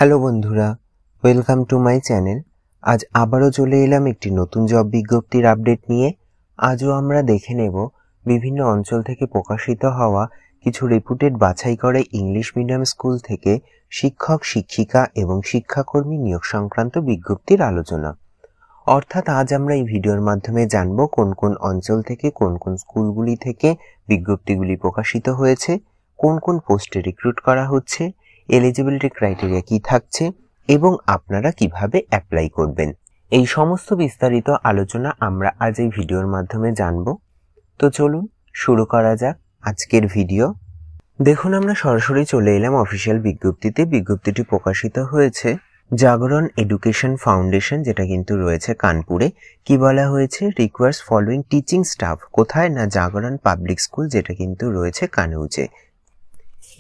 Hello বন্ধুরা, welcome to my channel. আজ আবারও চলে এলাম একটি নতুন জব বিজ্ঞপ্তির আপডেট নিয়ে। আজও আমরা দেখে নেব বিভিন্ন অঞ্চল থেকে প্রকাশিত হওয়া কিছু রেপুটেড বাছাই করা ইংলিশ মিডিয়াম স্কুল থেকে শিক্ষক, শিক্ষিকা এবং শিক্ষাকর্মী নিয়োগ সংক্রান্ত বিজ্ঞপ্তির আলোচনা। অর্থাৎ আজ আমরা এই ভিডিওর মাধ্যমে জানব কোন কোন অঞ্চল থেকে কোন কোন স্কুলগুলি থেকে বিজ্ঞপ্তিগুলি প্রকাশিত হয়েছে, কোন কোন পোস্টে রিক্রুট করা হচ্ছে, এলিজিবিলিটি ক্রাইটেরিয়া কি থাকছে এবং আপনারা কিভাবে অ্যাপ্লাই করবেন। এই সমস্ত বিস্তারিত আলোচনা আমরা আজ এই ভিডিওর মাধ্যমে জানব। তো চলুন শুরু করা যাক আজকের ভিডিও। দেখুন, আমরা সরাসরি চলে এলাম অফিসিয়াল বিজ্ঞপ্তিতে। বিজ্ঞপ্তিটি প্রকাশিত হয়েছে জাগরণ এডুকেশন ফাউন্ডেশন, যেটা কিন্তু রয়েছে কানপুরে। কি বলা হয়েছে? Requires following teaching staff. কোথায়? না জাগরণ পাবলিক স্কুল, যেটা কিন্তু রয়েছে কানৌজে।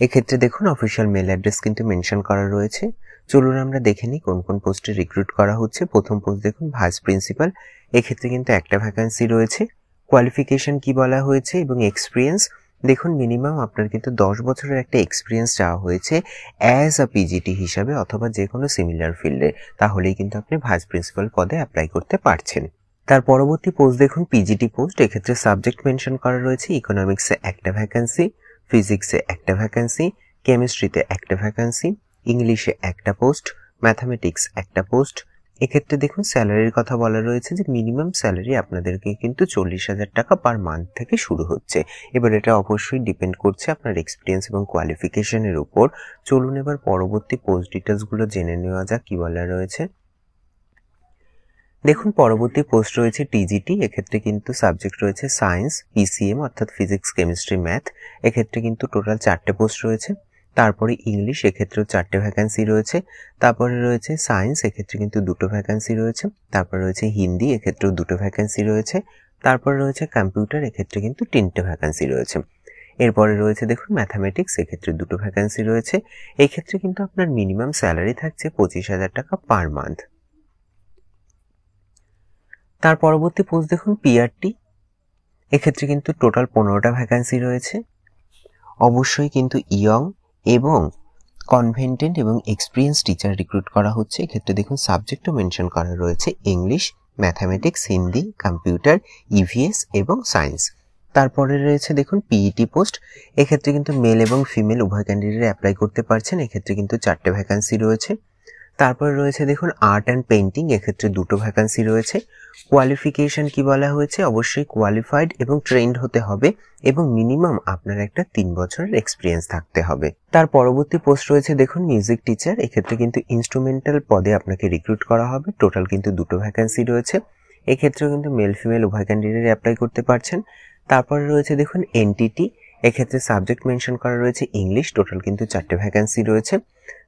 এক্ষেত্রে দেখুন অফিসিয়াল মেল অ্যাড্রেস কিন্তু মেনশন করা রয়েছে। চলুন আমরা দেখে নিই কোন কোন পোস্টে রিক্রুট করা হচ্ছে। প্রথম পোস্ট দেখুন ভাইস প্রিন্সিপাল। এক্ষেত্রে কিন্তু একটা ভ্যাকান্সি রয়েছে। কোয়ালিফিকেশন কি বলা হয়েছে এবং এক্সপিরিয়েন্স দেখুন, মিনিমাম আপনার কিন্তু 10 বছরের একটা এক্সপিরিয়েন্স চাওয়া হয়েছে অ্যাজ আ পিজিটি হিসাবে অথবা যে কোনো সিমিলার ফিল্ডে, তাহলেই কিন্তু আপনি ভাইস প্রিন্সিপাল পদে অ্যাপ্লাই করতে পারছেন। তার পরবর্তী পোস্ট দেখুন পিজিটি পোস্ট। এক্ষেত্রে সাবজেক্ট মেনশন করা রয়েছে ইকোনমিক্সে একটা ভ্যাকান্সি, ফিজিক্সে একটা ভ্যাকান্সি, কেমিস্ট্রিতে একটা ভ্যাকান্সি, ইংলিশে একটা পোস্ট, ম্যাথামেটিক্স একটা পোস্ট। এক্ষেত্রে দেখুন স্যালারির কথা বলা রয়েছে যে মিনিমাম স্যালারি আপনাদেরকে কিন্তু 40,000 টাকা পার মান্থ থেকে শুরু হচ্ছে। এবার এটা অবশ্যই ডিপেন্ড করছে আপনার এক্সপিরিয়েন্স এবং কোয়ালিফিকেশনের উপর। চলুন এবার পরবর্তী পোস্ট ডিটেলসগুলো জেনে নেওয়া যাক কি বলা রয়েছে। দেখুন পরবর্তী পোস্ট রয়েছে টিজিটি। এক্ষেত্রে কিন্তু সাবজেক্ট রয়েছে সায়েন্স, পিসিএম অর্থাৎ ফিজিক্স, কেমিস্ট্রি, ম্যাথ। এক্ষেত্রে কিন্তু টোটাল 4টে পোস্ট রয়েছে। তারপরে ইংলিশ, এক্ষেত্রেও 4টে ভ্যাকান্সি রয়েছে। তারপরে রয়েছে সায়েন্স, এক্ষেত্রে কিন্তু 2টো ভ্যাকান্সি রয়েছে। তারপরে রয়েছে হিন্দি, এক্ষেত্রেও 2টো ভ্যাকান্সি রয়েছে। তারপরে রয়েছে কম্পিউটার, এক্ষেত্রে কিন্তু 3টে ভ্যাকান্সি রয়েছে। এরপরে রয়েছে দেখুন ম্যাথামেটিক্স, এক্ষেত্রে 2টো ভ্যাকান্সি রয়েছে। এই ক্ষেত্রে কিন্তু আপনার মিনিমাম স্যালারি থাকছে 25,000 টাকা পার মান্থ। তার পরবর্তী পোস্ট দেখুন পিআরটি। এক্ষেত্রে কিন্তু টোটাল 15টা ভ্যাকান্সি রয়েছে। অবশ্যই কিন্তু ইয়ং এবং কনভেন্টেন্ট এবং এক্সপিরিয়েন্স টিচার রিক্রুট করা হচ্ছে। এক্ষেত্রে দেখুন সাবজেক্টও মেনশন করা রয়েছে English, mathematics, Hindi, computer, EVS এবং সায়েন্স। তারপরে রয়েছে দেখুন পিইটি পোস্ট। এক্ষেত্রে কিন্তু মেল এবং ফিমেল উভয় ক্যান্ডিডেট অ্যাপ্লাই করতে পারছেন। এক্ষেত্রে কিন্তু 4টে ভ্যাকান্সি রয়েছে। তারপরে রয়েছে দেখুন আর্ট অ্যান্ড পেইন্টিং, এক্ষেত্রে 2টো ভ্যাকান্সি রয়েছে। কোয়ালিফিকেশন কি বলা হয়েছে? অবশ্যই কোয়ালিফাইড এবং ট্রেন্ড হতে হবে এবং মিনিমাম আপনার একটা 3 বছরের এক্সপিরিয়েন্স থাকতে হবে। তার পরবর্তী পোস্ট রয়েছে দেখুন মিউজিক টিচার। এক্ষেত্রে কিন্তু ইনস্ট্রুমেন্টাল পদে আপনাকে রিক্রুট করা হবে। টোটাল কিন্তু 2টো ভ্যাকান্সি রয়েছে। এক্ষেত্রেও কিন্তু মেল ফিমেল উভয় ক্যান্ডিডেট অ্যাপ্লাই করতে পারছেন। তারপরে রয়েছে দেখুন এনটিটি। এক্ষেত্রে সাবজেক্ট মেনশন করা রয়েছে ইংলিশ। টোটাল কিন্তু 4টে ভ্যাকান্সি রয়েছে।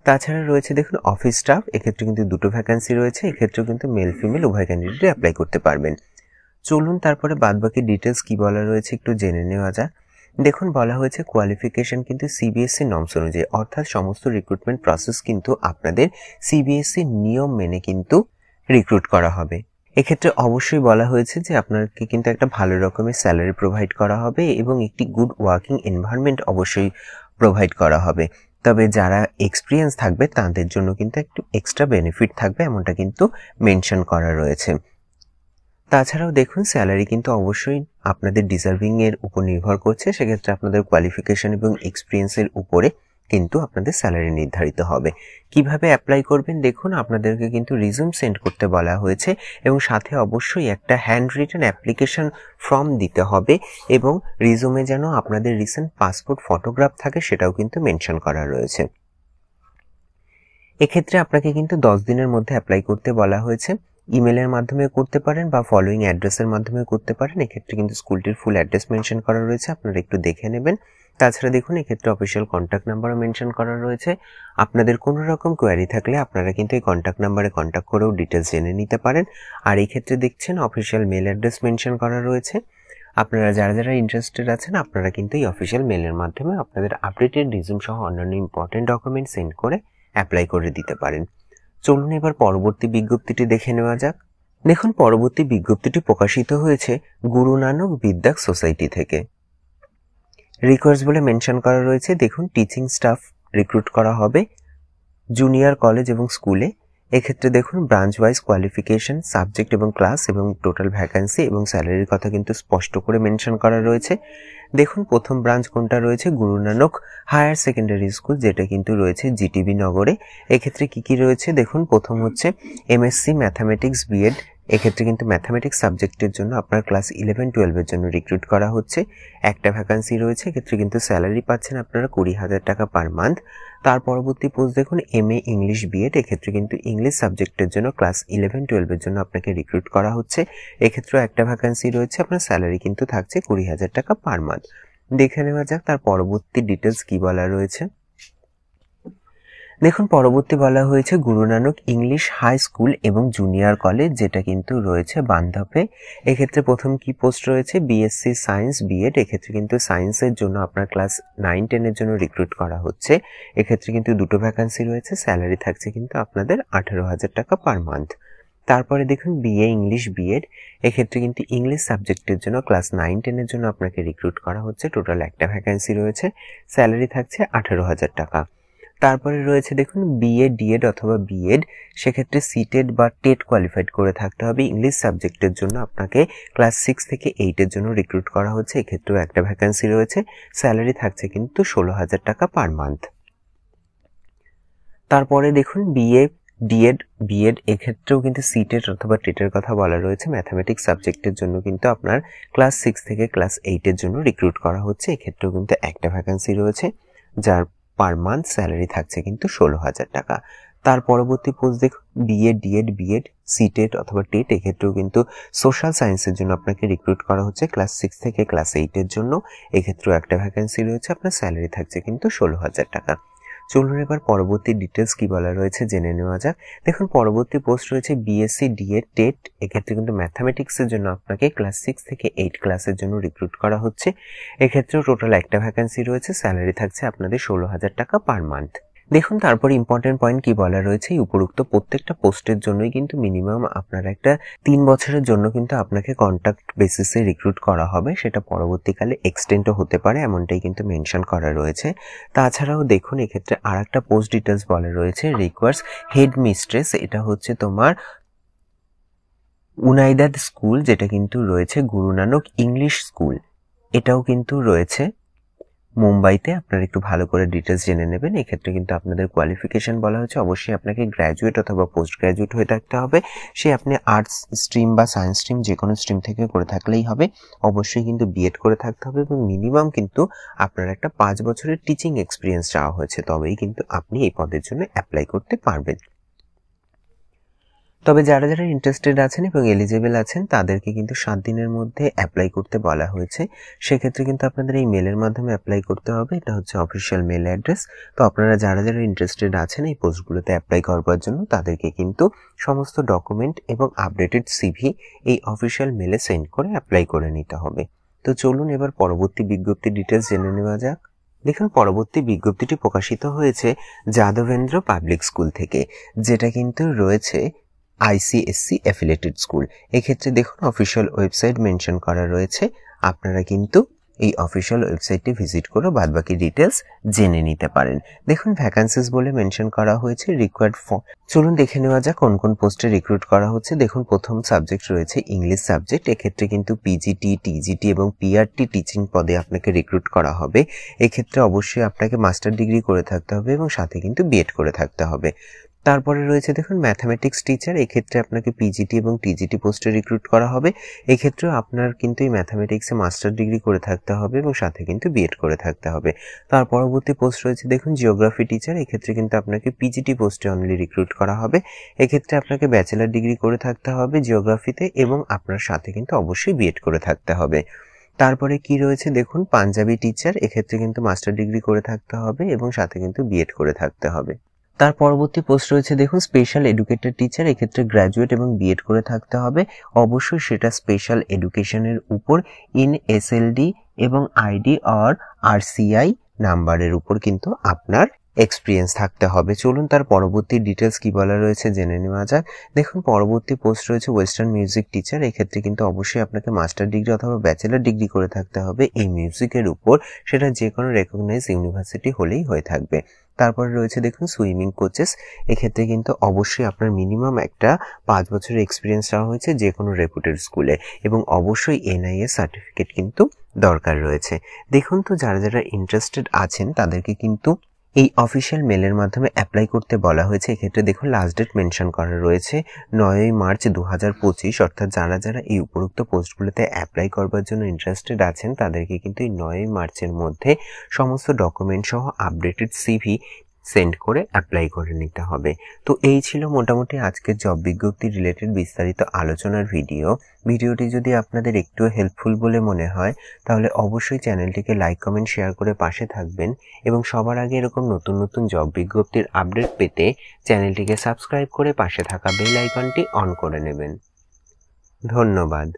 তাছাড়া রয়েছে দেখুন অফিস স্টাফ। এক্ষেত্রে কিন্তু 2টো ভ্যাকান্সি রয়েছে। এক্ষেত্রেও কিন্তু মেল ফিমেল উভয় ক্যান্ডিডেট অ্যাপ্লাই করতে পারবেন। চলুন তারপরে বাদবাকি ডিটেলস কি বলা রয়েছে একটু জেনে নেওয়া যাক। দেখুন বলা হয়েছে কোয়ালিফিকেশন কিন্তু সিবিএসসি নর্মস অনুযায়ী, অর্থাৎ সমস্ত রিক্রুটমেন্ট প্রসেস কিন্তু আপনাদের সিবিএসসি নিয়ম মেনে কিন্তু রিক্রুট করা হবে। এক্ষেত্রে অবশ্যই বলা হয়েছে যে আপনাকে কিন্তু একটা ভালো রকমের স্যালারি প্রোভাইড করা হবে এবং একটি গুড ওয়ার্কিং এনভায়রনমেন্ট অবশ্যই প্রোভাইড করা হবে। তবে যারা এক্সপিরিয়েন্স থাকবে তাদের জন্য কিন্তু একটু এক্সট্রা বেনিফিট থাকবে, এমনটা কিন্তু মেনশন করা রয়েছে। তাছাড়াও দেখুন স্যালারি কিন্তু অবশ্যই আপনাদের ডিজার্ভিং এর উপর নির্ভর করছে। সেক্ষেত্রে আপনাদের কোয়ালিফিকেশন এবং এক্সপিরিয়েন্সের উপরে কিন্তু আপনাদের স্যালারি নির্ধারিত হবে। কিভাবে অ্যাপ্লাই করবেন? দেখুন আপনাদেরকে কিন্তু রিজিউম সেন্ড করতে বলা হয়েছে এবং সাথে অবশ্যই একটা হ্যান্ড রিটেন অ্যাপ্লিকেশন ফর্ম দিতে হবে এবং রিজিউমে যেন আপনাদের রিসেন্ট পাসপোর্ট ফটোগ্রাফ থাকে সেটাও কিন্তু মেনশন করা রয়েছে। এক্ষেত্রে আপনাকে কিন্তু 10 দিনের মধ্যে অ্যাপ্লাই করতে বলা হয়েছে। ইমেলের মাধ্যমে করতে পারেন বা ফলোইং অ্যাড্রেসের মাধ্যমে করতে পারেন। এক্ষেত্রে কিন্তু স্কুলটির ফুল অ্যাড্রেস মেনশন করা রয়েছে, আপনারা একটু দেখে নেবেন। তাছাড়া দেখুন এক্ষেত্রে অফিসিয়াল কন্ট্যাক্ট নাম্বারও মেনশন করা রয়েছে। আপনাদের কোনো রকম কোয়ারি থাকলে আপনারা কিন্তু এই কন্ট্যাক্ট নাম্বারে কন্ট্যাক্ট করেও ডিটেলস জেনে নিতে পারেন। আর এই ক্ষেত্রে দেখছেন অফিসিয়াল মেল অ্যাড্রেস মেনশন করা রয়েছে। আপনারা যারা যারা ইন্টারেস্টেড আছেন আপনারা কিন্তু এই অফিসিয়াল মেলের মাধ্যমে আপনাদের আপডেটেড রিজিউম সহ অন্যান্য ইম্পর্টেন্ট ডকুমেন্ট সেন্ড করে অ্যাপ্লাই করে দিতে পারেন। চলুন এবার পরবর্তী বিজ্ঞপ্তিটি দেখে নেওয়া যাক। দেখুন পরবর্তী বিজ্ঞপ্তিটি প্রকাশিত হয়েছে গুরু নানক বিদ্যাক সোসাইটি থেকে। রিকোয়ার্স বলে মেনশন করা রয়েছে। দেখুন টিচিং স্টাফ রিক্রুট করা হবে জুনিয়র কলেজ এবং স্কুলে এক্ষেত্রে দেখুন ব্রাঞ্চ ওয়াইজ কোয়ালিফিকেশন, সাবজেক্ট এবং ক্লাস এবং টোটাল ভ্যাকান্সি এবং স্যালারির কথা কিন্তু স্পষ্ট করে মেনশন করা রয়েছে। দেখুন প্রথম ব্রাঞ্চ কোনটা রয়েছে, Guru Nanak higher secondary school, যেটা কিন্তু রয়েছে জিটিবি নগরে। এক্ষেত্রে কি কি রয়েছে দেখুন, প্রথম হচ্ছে এমএসসি ম্যাথামেটিক্স বিএড। এক্ষেত্রে কিন্তু ম্যাথামেটিক্স সাবজেক্টের জন্য আপনার ক্লাস 11-12 জন্য রিক্রুট করা হচ্ছে। একটা ভ্যাকান্সি রয়েছে, এক্ষেত্রে কিন্তু স্যালারি পাচ্ছেন আপনারা 20,000 টাকা পার মান্থ। তার পরবর্তী পোস্ট দেখুন এমএ ইংলিশ বিএড। এক্ষেত্রে কিন্তু ইংলিশ সাবজেক্টের জন্য ক্লাস 11-12 জন্য আপনাকে রিক্রুট করা হচ্ছে। এক্ষেত্রেও একটা ভ্যাকান্সি রয়েছে, আপনার স্যালারি কিন্তু থাকছে 20,000 টাকা পার মান্থ। দেখে নেওয়া যাক তার পরবর্তী ডিটেলস কি বলা রয়েছে। দেখুন পরবর্তী বলা হয়েছে Guru Nanak English high school এবং জুনিয়র কলেজ, যেটা কিন্তু রয়েছে বান্ধবে। এক্ষেত্রে প্রথম কি পোস্ট রয়েছে, বিএসসি সায়েন্স বিএড। এক্ষেত্রে কিন্তু সায়েন্সের জন্য আপনার ক্লাস 9-10 জন্য রিক্রুট করা হচ্ছে। এক্ষেত্রে কিন্তু দুটো ভ্যাকান্সি রয়েছে, স্যালারি থাকছে কিন্তু আপনাদের 18,000 টাকা পার মান্থ। তারপরে দেখুন বিএ ইংলিশ বিএড। এক্ষেত্রে কিন্তু ইংলিশ সাবজেক্টের জন্য ক্লাস 9-10 জন্য আপনাকে রিক্রুট করা হচ্ছে। টোটাল একটা ভ্যাকান্সি রয়েছে, স্যালারি থাকছে 18,000 টাকা। তারপরে রয়েছে দেখুন বিএ ডিএড অথবা বিএড। সেক্ষেত্রে সিটেড বা টেট কোয়ালিফাইড করে থাকতে হবে। ইংলিশ সাবজেক্টের জন্য আপনাকে ক্লাস 6 থেকে 8 জন্য রিক্রুট করা হচ্ছে। এক্ষেত্রেও একটা ভ্যাকান্সি রয়েছে, স্যালারি থাকছে কিন্তু 16,000 টাকা পার মান্থ। তারপরে দেখুন বিএ ডিএড বিএড। এক্ষেত্রেও কিন্তু সিটেড অথবা টেটের কথা বলা রয়েছে। ম্যাথামেটিক্স সাবজেক্টের জন্য কিন্তু আপনার ক্লাস 6 থেকে ক্লাস 8 জন্য রিক্রুট করা হচ্ছে। এক্ষেত্রেও কিন্তু একটা ভ্যাকান্সি রয়েছে, যার পার মান্থ স্যালারি থাকছে কিন্তু 16,000 টাকা। তার পরবর্তী পোস্ট দেখুন বিএ ডিএড বিএড সিটেট অথবা টেট। এক্ষেত্রেও কিন্তু সোশ্যাল সায়েন্সের জন্য আপনাকে রিক্রুট করা হচ্ছে ক্লাস 6 থেকে ক্লাস 8 জন্য। এক্ষেত্রেও একটা ভ্যাকান্সি রয়েছে, আপনার স্যালারি থাকছে কিন্তু 16,000 টাকা। চলুন এবার পরবর্তী ডিটেলস কি বলা রয়েছে জেনে নেওয়া যাক। দেখুন পরবর্তী পোস্ট রয়েছে বিএসসি ডিএড টেট। এক্ষেত্রে কিন্তু ম্যাথামেটিক্সের জন্য আপনাকে ক্লাস 6 থেকে 8 ক্লাসের জন্য রিক্রুট করা হচ্ছে। এক্ষেত্রেও টোটাল একটা ভ্যাকান্সি রয়েছে, স্যালারি থাকছে আপনাদের 16,000 টাকা পার মান্থ। দেখুন তারপর ইম্পর্টেন্ট পয়েন্ট কি বলা রয়েছে, উপরোক্ত প্রত্যেকটা পোস্টের জন্যই কিন্তু মিনিমাম আপনার একটা 3 বছরের জন্য কিন্তু আপনাকে কন্ট্রাক্ট বেসিসে রিক্রুট করা হবে। সেটা পরবর্তীকালে এক্সটেন্ডও হতে পারে, এমনটাই কিন্তু মেনশন করা রয়েছে। তাছাড়াও দেখুন এক্ষেত্রে আর একটা পোস্ট ডিটেলস বলা রয়েছে রিকোয়ার্স হেড মিস্ট্রেস। এটা হচ্ছে তোমার উনাইদাদ স্কুল, যেটা কিন্তু রয়েছে গুরু নানক ইংলিশ স্কুল। এটাও কিন্তু রয়েছে মুম্বাইতে। আপনারা একটু ভালো করে ডিটেলস জেনে নেবেন। এক্ষেত্রে কিন্তু আপনাদের কোয়ালিফিকেশন বলা হচ্ছে অবশ্যই আপনাকে গ্র্যাজুয়েট অথবা পোস্ট গ্র্যাজুয়েট হয়ে থাকতে হবে। সে আপনি আর্টস স্ট্রিম বা সায়েন্স স্ট্রিম যে কোনো স্ট্রিম থেকে করে থাকলেই হবে। অবশ্যই কিন্তু বিএড করে থাকতে হবে এবং মিনিমাম কিন্তু আপনার একটা 5 বছরের টিচিং এক্সপিরিয়েন্স চাওয়া হয়েছে, তবেই কিন্তু আপনি এই পদের জন্য অ্যাপ্লাই করতে পারবেন। তবে যারা যারা ইন্টারেস্টেড আছেন এবং এলিজিবল আছেন তাদেরকে কিন্তু 7 দিনের মধ্যে অ্যাপ্লাই করতে বলা হয়েছে। সেক্ষেত্রে কিন্তু আপনাদের এই মেলের মাধ্যমে অ্যাপ্লাই করতে হবে। এটা হচ্ছে অফিসিয়াল মেল অ্যাড্রেস। তো আপনারা যারা যারা ইন্টারেস্টেড আছেন এই পোস্টগুলোতে অ্যাপ্লাই করবার জন্য তাদেরকে কিন্তু সমস্ত ডকুমেন্ট এবং আপডেটেড সিভি এই অফিসিয়াল মেলে সেন্ড করে অ্যাপ্লাই করে নিতে হবে। তো চলুন এবার পরবর্তী বিজ্ঞপ্তির ডিটেলস জেনে নেওয়া যাক। দেখুন পরবর্তী বিজ্ঞপ্তিটি প্রকাশিত হয়েছে যাদবেন্দ্র পাবলিক স্কুল থেকে, যেটা কিন্তু রয়েছে আইসিএসসি অ্যাফিলিয়েটেড স্কুল। এক্ষেত্রে দেখুন অফিসিয়াল ওয়েবসাইট মেনশন করা রয়েছে। আপনারা কিন্তু এই অফিসিয়াল ওয়েবসাইটটি ভিজিট করে বাদবাকি ডিটেলস জেনে নিতে পারেন। দেখুন ভ্যাকান্সিস বলে মেনশন করা হয়েছে রিকোয়ার্ড ফর। চলুন দেখে নেওয়া যাক কোন কোন পোস্টে রিক্রুট করা হচ্ছে। দেখুন প্রথম সাবজেক্ট রয়েছে ইংলিশ সাবজেক্ট। এক্ষেত্রে কিন্তু পিজিটি টিজিটি এবং পিআরটি টিচিং পদে আপনাকে রিক্রুট করা হবে। এক্ষেত্রে অবশ্যই আপনাকে মাস্টার ডিগ্রি করে থাকতে হবে এবং সাথে কিন্তু বিএড করে থাকতে হবে। তারপরে রয়েছে দেখুন ম্যাথামেটিক্স টিচার। এক্ষেত্রে আপনাকে পিজিটি এবং টিজিটি পোস্টে রিক্রুট করা হবে। এক্ষেত্রেও আপনার কিন্তু এই ম্যাথামেটিক্সে মাস্টার ডিগ্রি করে থাকতে হবে এবং সাথে কিন্তু বিএড করে থাকতে হবে। তার পরবর্তী পোস্ট রয়েছে দেখুন জিওগ্রাফি টিচার। এক্ষেত্রে কিন্তু আপনাকে পিজিটি পোস্টে অনলি রিক্রুট করা হবে। এক্ষেত্রে আপনাকে ব্যাচেলার ডিগ্রি করে থাকতে হবে জিওগ্রাফিতে এবং আপনার সাথে কিন্তু অবশ্যই বিএড করে থাকতে হবে। তারপরে কি রয়েছে দেখুন পাঞ্জাবি টিচার। এক্ষেত্রে কিন্তু মাস্টার ডিগ্রি করে থাকতে হবে এবং সাথে কিন্তু বিএড করে থাকতে হবে। তার পরবর্তী পোস্ট রয়েছে দেখুন স্পেশাল এডুকেটর টিচার। এক্ষেত্রে গ্র্যাজুয়েট এবং বিএড করে থাকতে হবে। অবশ্যই সেটা স্পেশাল এডুকেশনের উপর ইন এসএলডি এবং আইডি অর আরসিআই নাম্বারের উপর কিন্তু আপনার এক্সপিরিয়েন্স থাকতে হবে। চলুন তার পরবর্তী ডিটেলস কি বলা রয়েছে জেনে নেওয়া যাক। দেখুন পরবর্তী পোস্ট রয়েছে ওয়েস্টার্ন মিউজিক টিচার। এক্ষেত্রে কিন্তু অবশ্যই আপনাকে মাস্টার ডিগ্রি অথবা ব্যাচেলার ডিগ্রি করে থাকতে হবে এই মিউজিকের উপর। সেটা যে কোনো রেকগনাইজ ইউনিভার্সিটি হলেই হয়ে থাকবে। তারপরে রয়েছে দেখুন সুইমিং কোচেস। এক্ষেত্রে কিন্তু অবশ্যই আপনার মিনিমাম একটা 5 বছরের এক্সপিরিয়েন্স চাওয়া হয়েছে যে কোনো রেপুটেড স্কুলে, এবং অবশ্যই NIS সার্টিফিকেট কিন্তু দরকার রয়েছে। দেখুন তো যারা যারা ইন্টারেস্টেড আছেন তাদেরকে কিন্তু এই অফিসিয়াল মেলের মাধ্যমে অ্যাপ্লাই করতে বলা হয়েছে। এক্ষেত্রে দেখুন লাস্ট ডেট মেনশন করা রয়েছে 9ই মার্চ 2025, অর্থাৎ যারা যারা এই উপরোক্ত পোস্টগুলোতে অ্যাপ্লাই করবার জন্য ইন্টারেস্টেড আছেন তাদেরকে কিন্তু এই 9ই মার্চের মধ্যে সমস্ত ডকুমেন্ট সহ আপডেটেড CV সেন্ড করে অ্যাপ্লাই করে নিতে হবে। তো এই ছিল মোটামুটি আজকের জব বিজ্ঞপ্তি রিলেটেড বিস্তারিত আলোচনার ভিডিওটি যদি আপনাদের একটু হেল্পফুল বলে মনে হয় তাহলে অবশ্যই চ্যানেলটিকে লাইক কমেন্ট শেয়ার করে পাশে থাকবেন, এবং সবার আগে এরকম নতুন নতুন জব বিজ্ঞপ্তির আপডেট পেতে চ্যানেলটিকে সাবস্ক্রাইব করে পাশে থাকা বেল আইকনটি অন করে নেবেন। ধন্যবাদ।